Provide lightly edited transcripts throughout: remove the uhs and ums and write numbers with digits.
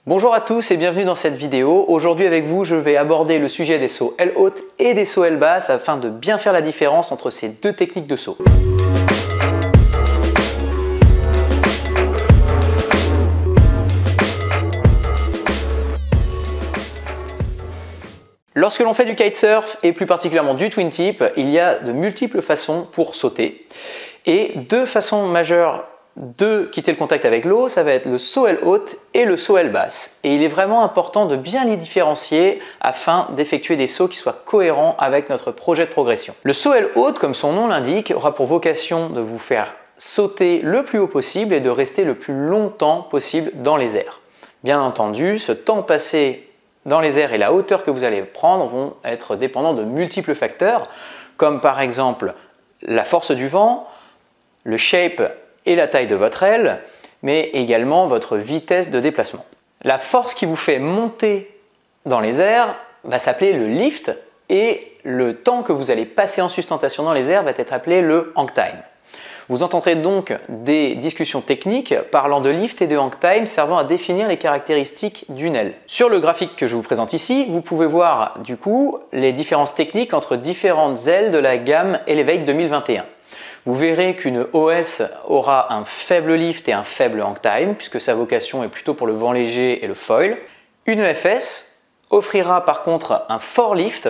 Bonjour à tous et bienvenue dans cette vidéo. Aujourd'hui avec vous, je vais aborder le sujet des sauts aile haute et des sauts aile basse afin de bien faire la différence entre ces deux techniques de saut. Lorsque l'on fait du kitesurf et plus particulièrement du twin tip, il y a de multiples façons pour sauter. Et deux façons majeures de quitter le contact avec l'eau, ça va être le saut aile haute et le saut aile basse. Et il est vraiment important de bien les différencier afin d'effectuer des sauts qui soient cohérents avec notre projet de progression. Le saut aile haute, comme son nom l'indique, aura pour vocation de vous faire sauter le plus haut possible et de rester le plus longtemps possible dans les airs. Bien entendu, ce temps passé dans les airs et la hauteur que vous allez prendre vont être dépendants de multiples facteurs, comme par exemple la force du vent, le shape et la taille de votre aile, mais également votre vitesse de déplacement. La force qui vous fait monter dans les airs va s'appeler le lift et le temps que vous allez passer en sustentation dans les airs va être appelé le hang time. Vous entendrez donc des discussions techniques parlant de lift et de hang time servant à définir les caractéristiques d'une aile. Sur le graphique que je vous présente ici, vous pouvez voir du coup les différences techniques entre différentes ailes de la gamme Elevate 2021. Vous verrez qu'une OS aura un faible lift et un faible hang time puisque sa vocation est plutôt pour le vent léger et le foil. Une EFS offrira par contre un fort lift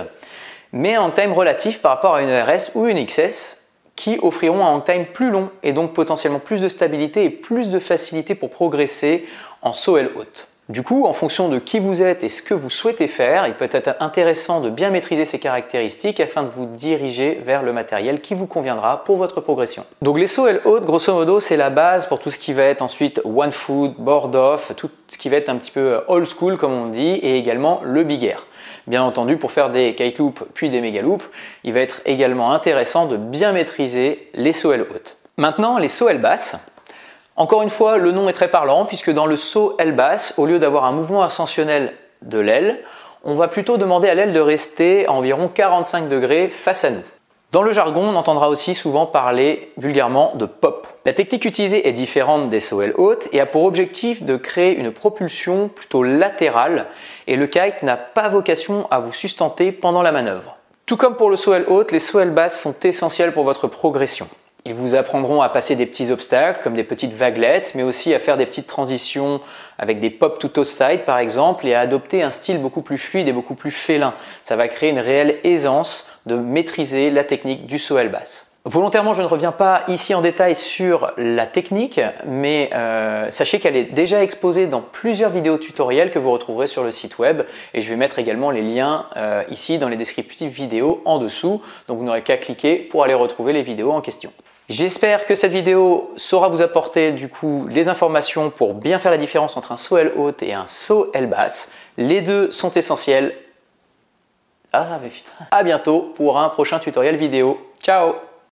mais un hang time relatif par rapport à une ERS ou une XS qui offriront un hang time plus long et donc potentiellement plus de stabilité et plus de facilité pour progresser en saut aile haute. Du coup, en fonction de qui vous êtes et ce que vous souhaitez faire, il peut être intéressant de bien maîtriser ces caractéristiques afin de vous diriger vers le matériel qui vous conviendra pour votre progression. Donc les sauts aile haute, grosso modo, c'est la base pour tout ce qui va être ensuite one foot, board off, tout ce qui va être un petit peu old school comme on dit, et également le big air. Bien entendu, pour faire des kite loops puis des méga loops, il va être également intéressant de bien maîtriser les sauts aile haute. Maintenant, les sauts aile basse. Encore une fois, le nom est très parlant puisque dans le saut aile basse, au lieu d'avoir un mouvement ascensionnel de l'aile, on va plutôt demander à l'aile de rester à environ 45 degrés face à nous. Dans le jargon, on entendra aussi souvent parler vulgairement de pop. La technique utilisée est différente des sauts aile haute et a pour objectif de créer une propulsion plutôt latérale et le kite n'a pas vocation à vous sustenter pendant la manœuvre. Tout comme pour le saut aile haute, les sauts aile basse sont essentiels pour votre progression. Ils vous apprendront à passer des petits obstacles comme des petites vaguelettes, mais aussi à faire des petites transitions avec des pop to toe side par exemple et à adopter un style beaucoup plus fluide et beaucoup plus félin. Ça va créer une réelle aisance de maîtriser la technique du saut aile basse. Volontairement, je ne reviens pas ici en détail sur la technique, mais sachez qu'elle est déjà exposée dans plusieurs vidéos tutoriels que vous retrouverez sur le site web et je vais mettre également les liens ici dans les descriptifs vidéo en dessous, donc vous n'aurez qu'à cliquer pour aller retrouver les vidéos en question. J'espère que cette vidéo saura vous apporter du coup les informations pour bien faire la différence entre un saut aile haute et un saut aile basse. Les deux sont essentiels. Ah mais putain. À bientôt pour un prochain tutoriel vidéo. Ciao!